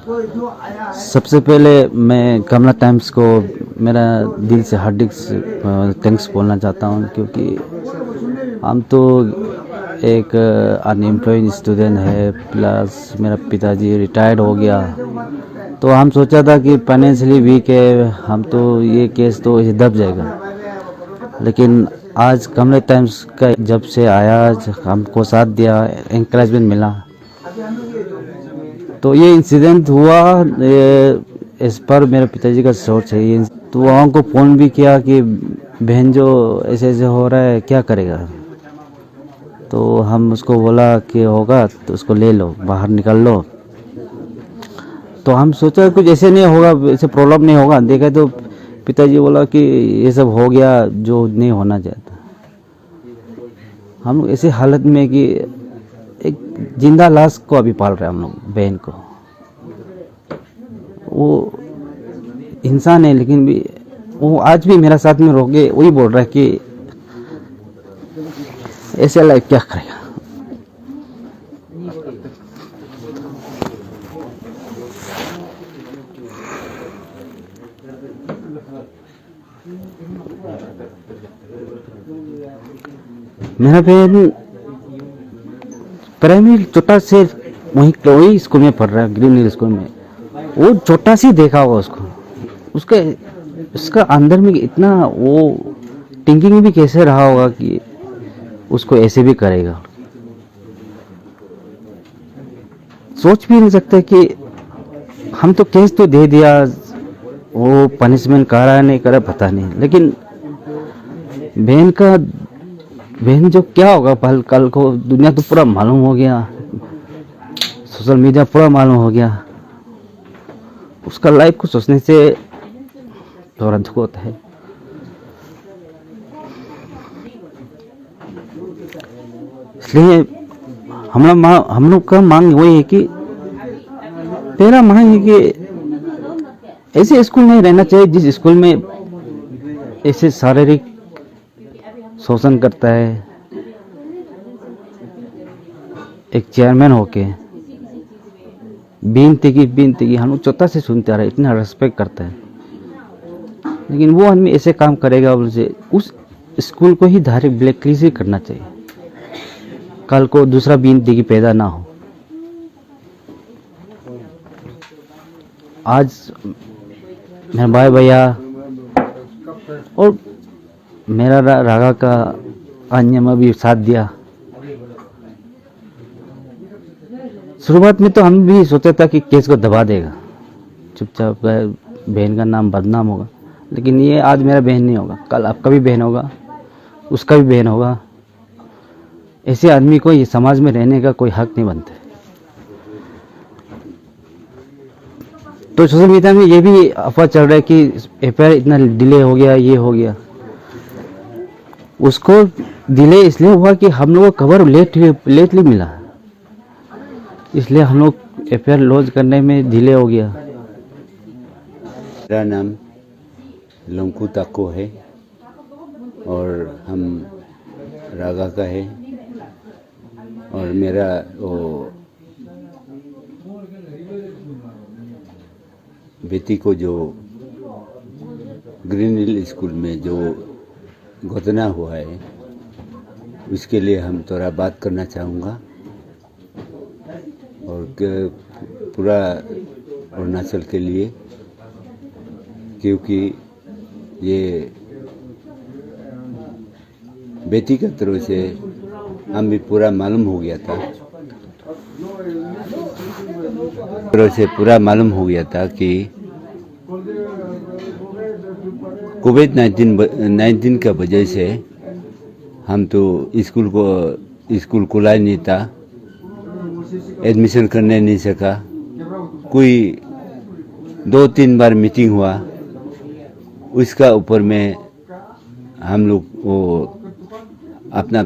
सबसे पहले मैं कमला टाइम्स को मेरा दिल से हार्दिक थैंक्स बोलना चाहता हूँ, क्योंकि हम तो एक अनएम्प्लॉयड स्टूडेंट है, प्लस मेरा पिताजी रिटायर्ड हो गया। तो हम सोचा था कि फाइनेंशियली वीक है हम, तो ये केस तो ऐसे दब जाएगा। लेकिन आज कमला टाइम्स का जब से आया, हमको साथ दिया, एनकरेजमेंट मिला, तो ये इंसिडेंट हुआ। इस पर मेरे पिताजी का सोच है ये, तो वहाँ को फ़ोन भी किया कि बहन जो ऐसे ऐसे हो रहा है क्या करेगा। तो हम उसको बोला कि होगा तो उसको ले लो, बाहर निकल लो। तो हम सोचा कुछ ऐसे नहीं होगा, ऐसे प्रॉब्लम नहीं होगा। देखा तो पिताजी बोला कि ये सब हो गया जो नहीं होना चाहता। हम लोग ऐसे हालत में कि एक जिंदा लाश को अभी पाल रहे हैं हम लोग, बहन को। वो इंसान है, लेकिन भी वो आज भी मेरा साथ में रह के वही बोल रहा है कि ऐसे लाइफ क्या करेगा। मेरा बहन प्राइमरी छोटा से वही स्कूल में पढ़ रहा है, ग्रीन हिल स्कूल में। वो छोटा सी देखा होगा उसको, उसका अंदर में इतना वो थिंकिंग भी कैसे रहा होगा कि उसको ऐसे भी करेगा। सोच भी नहीं सकते कि हम तो केस तो दे दिया, वो पनिशमेंट करा नहीं करा पता नहीं, लेकिन बहन जो क्या होगा कल को, दुनिया तो पूरा मालूम हो गया, सोशल मीडिया पूरा मालूम हो गया। उसका लाइफ को सोचने से थोड़ा दुख होता है। इसलिए हम लोग का मांग वही है कि पहला मांग है कि ऐसे स्कूल नहीं रहना चाहिए जिस स्कूल में ऐसे शारीरिक शोषण करता है। एक चेयरमैन होके बिनती की हम लोग छोटा से सुनते आ रहे, इतना रेस्पेक्ट करता है, लेकिन वो आदमी ऐसे काम करेगा। उनसे उस स्कूल को ही डायरेक्ट ब्लैकलिस्ट ही करना चाहिए, कल को दूसरा बिनती की पैदा ना हो। आज मेरा भाई भैया और मेरा रागा का अन्य में भी साथ दिया। शुरुआत में तो हम भी सोचा था कि केस को दबा देगा, चुपचाप बहन का नाम बदनाम होगा, लेकिन ये आज मेरा बहन नहीं होगा, कल आपका भी बहन होगा, उसका भी बहन होगा। ऐसे आदमी को ये समाज में रहने का कोई हक नहीं बनता। तो सोशल मीडिया में ये भी अफवाह चल रहा है कि एफआईआर इतना डिले हो गया, ये हो गया। उसको डिले इसलिए हुआ कि हम लोगों को खबर लेटली मिला, इसलिए हम लोग एफआईआर लॉन्च करने में डिले हो गया। मेरा नाम लंकू ताको है और हम रागा का है, और मेरा वो बेटी को जो ग्रीन हिल स्कूल में जो घटना हुआ है उसके लिए हम थोड़ा बात करना चाहूँगा, और पूरा अरुणाचल के लिए, क्योंकि ये बेटी की तरफ से हम भी पूरा मालूम हो गया था, कि कोविड-19 का वजह से हम तो स्कूल खुला ही नहीं था, एडमिशन करने नहीं सका। कोई 2-3 बार मीटिंग हुआ, उसका ऊपर में हम लोग वो अपना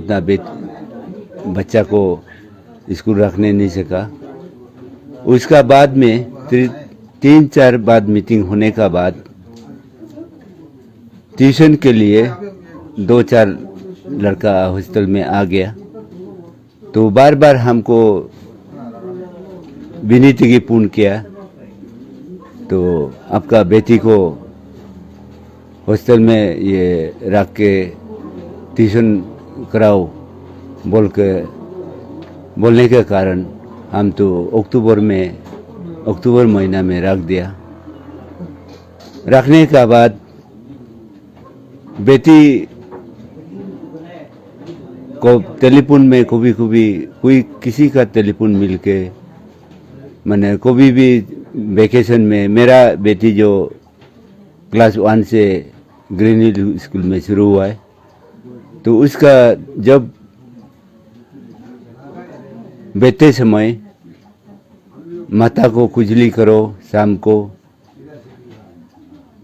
बच्चा को स्कूल रखने नहीं सका। उसका बाद में 3-4 बार मीटिंग होने का बाद ट्यूशन के लिए 2-4 लड़का हॉस्टल में आ गया, तो बार बार हमको विनती की पूर्ण किया तो आपका बेटी को हॉस्टल में ये रख के ट्यूशन कराओ बोलने के कारण हम तो अक्टूबर महीना में रख दिया। रखने के बाद बेटी को टेलीफोन में कभी कोई किसी का टेलीफोन मिलके मैंने कभी भी वेकेशन में मेरा बेटी जो क्लास 1 से ग्रीन हिल स्कूल में शुरू हुआ है, तो उसका जब बैठते समय माथा को खुजली करो, शाम को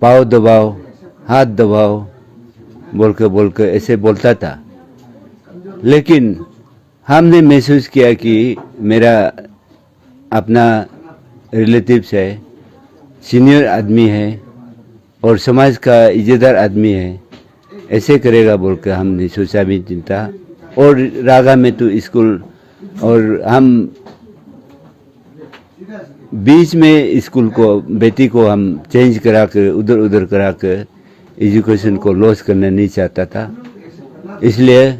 पाँव दबाओ, हाथ दबाओ बोल के ऐसे बोलता था। लेकिन हमने महसूस किया कि मेरा अपना रिलेटिव्स है, सीनियर आदमी है और समाज का इज्जतदार आदमी है, ऐसे करेगा बोल के हमने सोचा भी चिंता। और रागा में तो स्कूल और हम बीच में स्कूल को बेटी को हम चेंज करा के उधर करा के एजुकेशन को लॉस करना नहीं चाहता था। इसलिए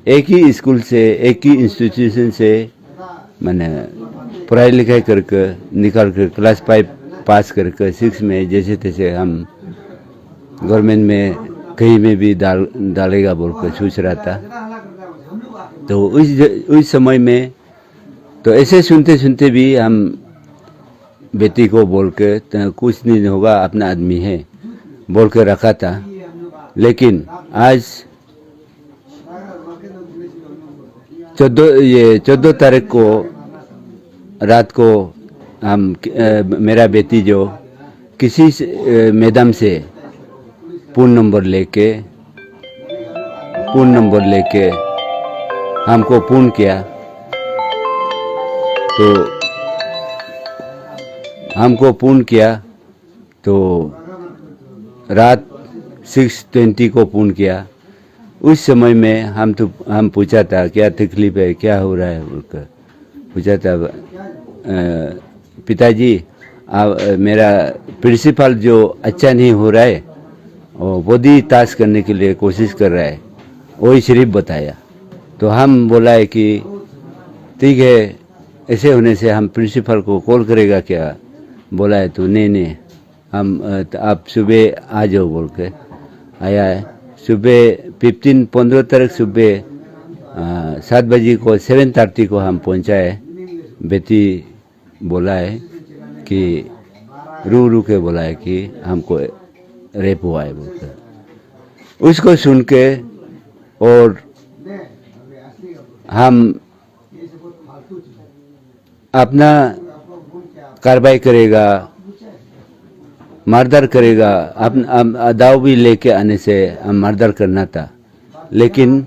एक ही स्कूल से एक ही इंस्टीट्यूशन से मैंने पढ़ाई लिखाई करके निकाल कर क्लास 5 पास करके 6 में जैसे तैसे हम गवर्नमेंट में कहीं में भी डालेगा बोल कर सोच रहा था। तो उस समय में तो ऐसे सुनते भी हम बेटी को बोल के तो कुछ नहीं होगा, अपना आदमी है बोल के रखा था। लेकिन आज 14 तारीख को रात को हम मेरा बेटी जो किसी मैडम से फोन नंबर लेके हमको फोन किया, तो रात 6:20 को फोन किया। उस समय में हम पूछा था क्या तकलीफ है, क्या हो रहा है बोलकर पूछा था। पिताजी मेरा प्रिंसिपल जो अच्छा नहीं हो रहा है और बॉडी टाच करने के लिए कोशिश कर रहा है, वही सिर्फ बताया। तो हम बोला है कि ठीक है, ऐसे होने से हम प्रिंसिपल को कॉल करेगा क्या बोला है। तो नहीं हम आप सुबह आ जाओ बोल के आया है। सुबह 15 तारीख सुबह 7 बजे को 7:30 को हम पहुंचाए। बेटी बोला है कि रू के बोला है कि हमको रेप हुआ है बोलकर। उसको सुन के और हम अपना कार्रवाई करेगा, मर्डर करेगा, अपना दाव भी लेके आने से हम मर्डर करना था। लेकिन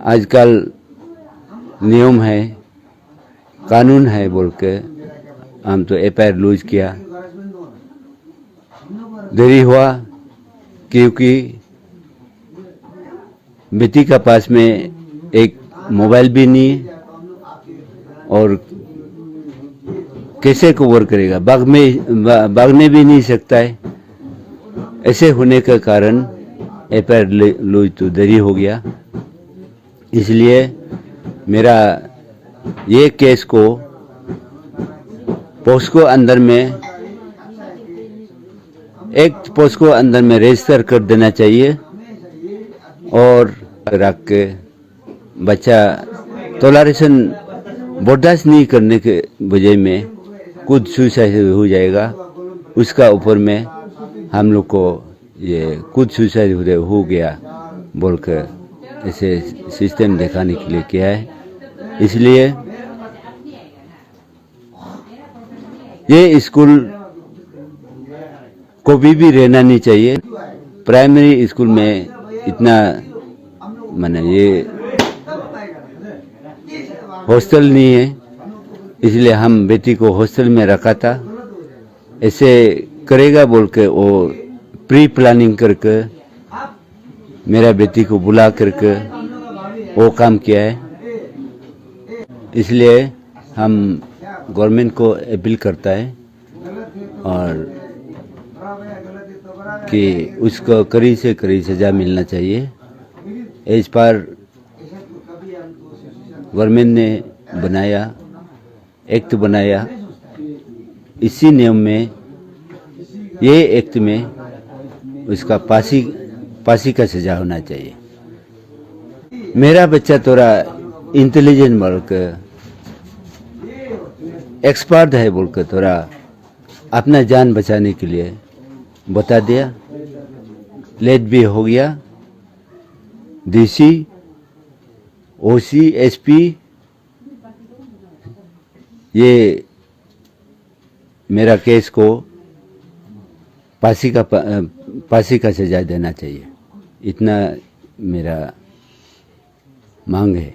आजकल नियम है, कानून है बोल के हम तो एफआईआर लूज किया। देरी हुआ क्योंकि बेटी का पास में एक मोबाइल भी नहीं और कैसे कवर करेगा, भागने भी नहीं सकता है। ऐसे होने के कारण एफआईआर लूज तो देरी हो गया। इसलिए मेरा ये केस को पोस्को अंदर में रजिस्टर कर देना चाहिए और रख के बच्चा टॉलरेशन बर्दाश्त नहीं करने के वजह में खुद सुसाइड हो जाएगा। उसका ऊपर में हम लोग को ये खुद सुसाइड हो गया बोल कर ऐसे सिस्टम दिखाने के लिए किया है। इसलिए ये स्कूल को भी रहना नहीं चाहिए। प्राइमरी स्कूल में इतना माने ये हॉस्टल नहीं है, इसलिए हम बेटी को हॉस्टल में रखा था। ऐसे करेगा बोल के वो प्री प्लानिंग करके मेरा बेटी को बुला करके वो काम किया है। इसलिए हम गवर्नमेंट को अपील करता है और कि उसको कड़ी से कड़ी सजा मिलना चाहिए। इस पर गवर्नमेंट ने बनाया, एक्ट बनाया, इसी नियम में, ये एक्ट में उसका फांसी का सजा होना चाहिए। मेरा बच्चा थोड़ा इंटेलिजेंट बोलकर, एक्सपर्ट है बोलकर थोड़ा अपना जान बचाने के लिए बता दिया। लेट भी हो गया। डीसी, ओसी, एसपी ये मेरा केस को फांसी का सजा देना चाहिए, इतना मेरा मांग है।